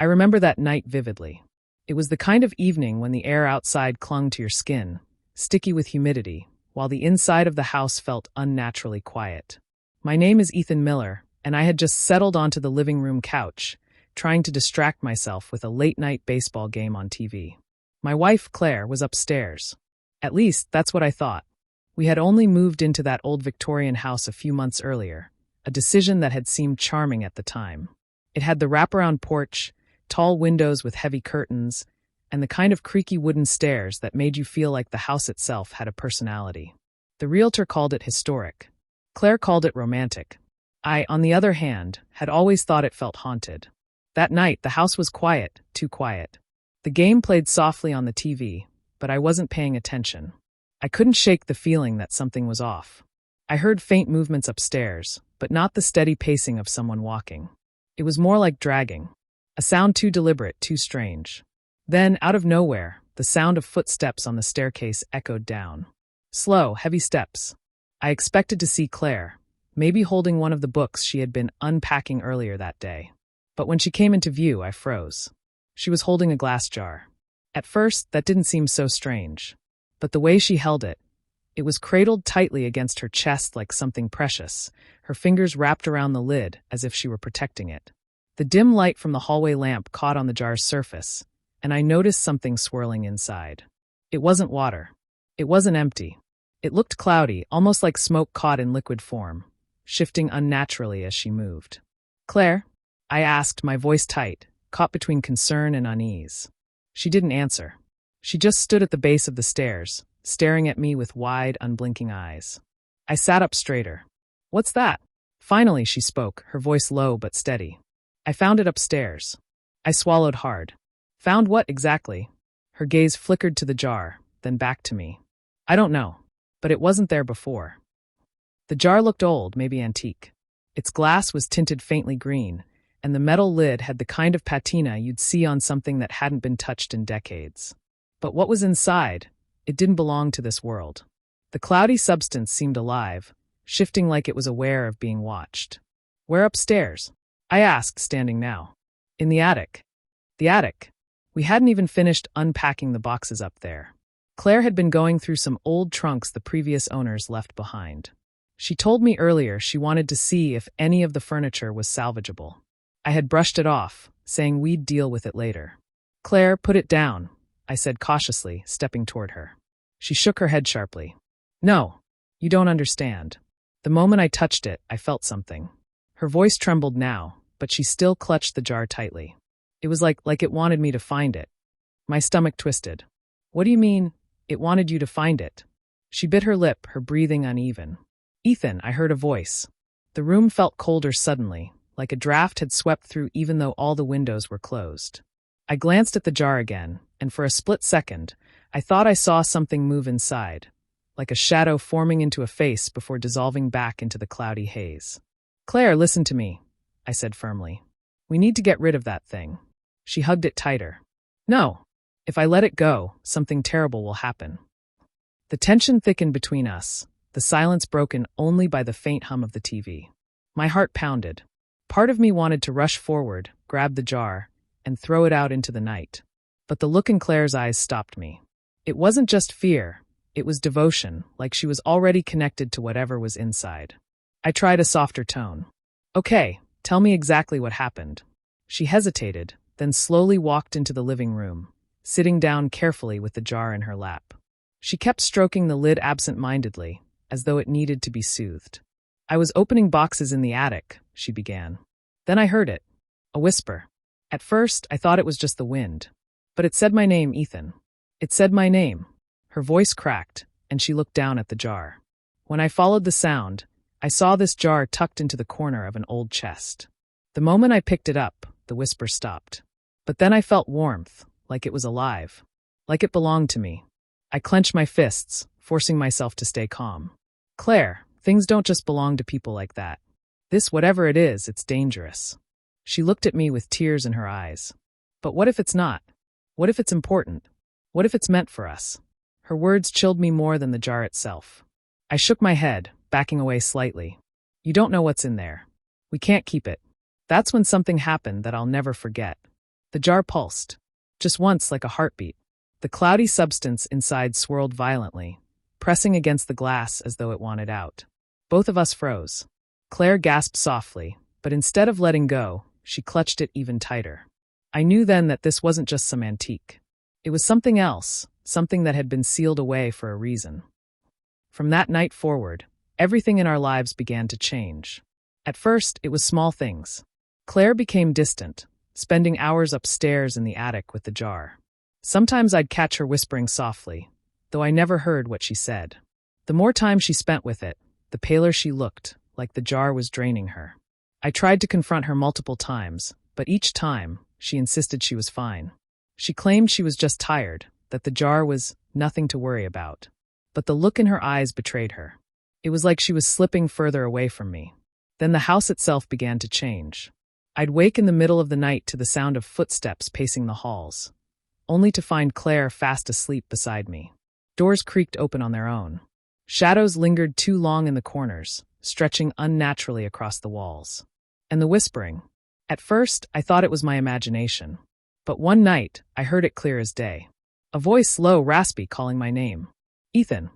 I remember that night vividly. It was the kind of evening when the air outside clung to your skin, sticky with humidity, while the inside of the house felt unnaturally quiet. My name is Ethan Miller, and I had just settled onto the living room couch, trying to distract myself with a late-night baseball game on TV. My wife, Claire, was upstairs. At least, that's what I thought. We had only moved into that old Victorian house a few months earlier, a decision that had seemed charming at the time. It had the wraparound porch, tall windows with heavy curtains, and the kind of creaky wooden stairs that made you feel like the house itself had a personality. The realtor called it historic. Claire called it romantic. I, on the other hand, had always thought it felt haunted. That night, the house was quiet, too quiet. The game played softly on the TV, but I wasn't paying attention. I couldn't shake the feeling that something was off. I heard faint movements upstairs, but not the steady pacing of someone walking. It was more like dragging. A sound too deliberate, too strange. Then, out of nowhere, the sound of footsteps on the staircase echoed down. Slow, heavy steps. I expected to see Claire, maybe holding one of the books she had been unpacking earlier that day. But when she came into view, I froze. She was holding a glass jar. At first, that didn't seem so strange. But the way she held it, it was cradled tightly against her chest like something precious, her fingers wrapped around the lid as if she were protecting it. The dim light from the hallway lamp caught on the jar's surface, and I noticed something swirling inside. It wasn't water. It wasn't empty. It looked cloudy, almost like smoke caught in liquid form, shifting unnaturally as she moved. "Claire?" I asked, my voice tight, caught between concern and unease. She didn't answer. She just stood at the base of the stairs, staring at me with wide, unblinking eyes. I sat up straighter. "What's that?" Finally, she spoke, her voice low but steady. "I found it upstairs." I swallowed hard. "Found what exactly?" Her gaze flickered to the jar, then back to me. "I don't know, but it wasn't there before." The jar looked old, maybe antique. Its glass was tinted faintly green, and the metal lid had the kind of patina you'd see on something that hadn't been touched in decades. But what was inside? It didn't belong to this world. The cloudy substance seemed alive, shifting like it was aware of being watched. "Where upstairs?" I asked, standing now. "In the attic." The attic. We hadn't even finished unpacking the boxes up there. Claire had been going through some old trunks the previous owners left behind. She told me earlier she wanted to see if any of the furniture was salvageable. I had brushed it off, saying we'd deal with it later. "Claire, put it down," I said cautiously, stepping toward her. She shook her head sharply. "No, you don't understand. The moment I touched it, I felt something." Her voice trembled now, but she still clutched the jar tightly. It was like it wanted me to find it. My stomach twisted. "What do you mean, it wanted you to find it?" She bit her lip, her breathing uneven. "Ethan," I heard a voice. The room felt colder suddenly, like a draft had swept through even though all the windows were closed. I glanced at the jar again, and for a split second, I thought I saw something move inside, like a shadow forming into a face before dissolving back into the cloudy haze. "Claire, listen to me," I said firmly. "We need to get rid of that thing." She hugged it tighter. "No. If I let it go, something terrible will happen." The tension thickened between us, the silence broken only by the faint hum of the TV. My heart pounded. Part of me wanted to rush forward, grab the jar, and throw it out into the night. But the look in Claire's eyes stopped me. It wasn't just fear, it was devotion, like she was already connected to whatever was inside. I tried a softer tone. "Okay, tell me exactly what happened." She hesitated, then slowly walked into the living room, sitting down carefully with the jar in her lap. She kept stroking the lid absent-mindedly, as though it needed to be soothed. "I was opening boxes in the attic," she began. Then I heard it. A whisper. At first, I thought it was just the wind. But it said my name, Ethan. It said my name. Her voice cracked, and she looked down at the jar. When I followed the sound, I saw this jar tucked into the corner of an old chest. The moment I picked it up, the whisper stopped. But then I felt warmth, like it was alive. Like it belonged to me. I clenched my fists, forcing myself to stay calm. "Claire, things don't just belong to people like that. This, whatever it is, it's dangerous." She looked at me with tears in her eyes. "But what if it's not? What if it's important? What if it's meant for us?" Her words chilled me more than the jar itself. I shook my head, backing away slightly. "You don't know what's in there. We can't keep it." That's when something happened that I'll never forget. The jar pulsed. Just once, like a heartbeat. The cloudy substance inside swirled violently, pressing against the glass as though it wanted out. Both of us froze. Claire gasped softly, but instead of letting go, she clutched it even tighter. I knew then that this wasn't just some antique. It was something else, something that had been sealed away for a reason. From that night forward, everything in our lives began to change. At first, it was small things. Claire became distant, spending hours upstairs in the attic with the jar. Sometimes I'd catch her whispering softly, though I never heard what she said. The more time she spent with it, the paler she looked, like the jar was draining her. I tried to confront her multiple times, but each time, she insisted she was fine. She claimed she was just tired, that the jar was nothing to worry about. But the look in her eyes betrayed her. It was like she was slipping further away from me. Then the house itself began to change. I'd wake in the middle of the night to the sound of footsteps pacing the halls, only to find Claire fast asleep beside me. Doors creaked open on their own. Shadows lingered too long in the corners, stretching unnaturally across the walls. And the whispering. At first, I thought it was my imagination. But one night, I heard it clear as day. A voice low, raspy, calling my name. Ethan.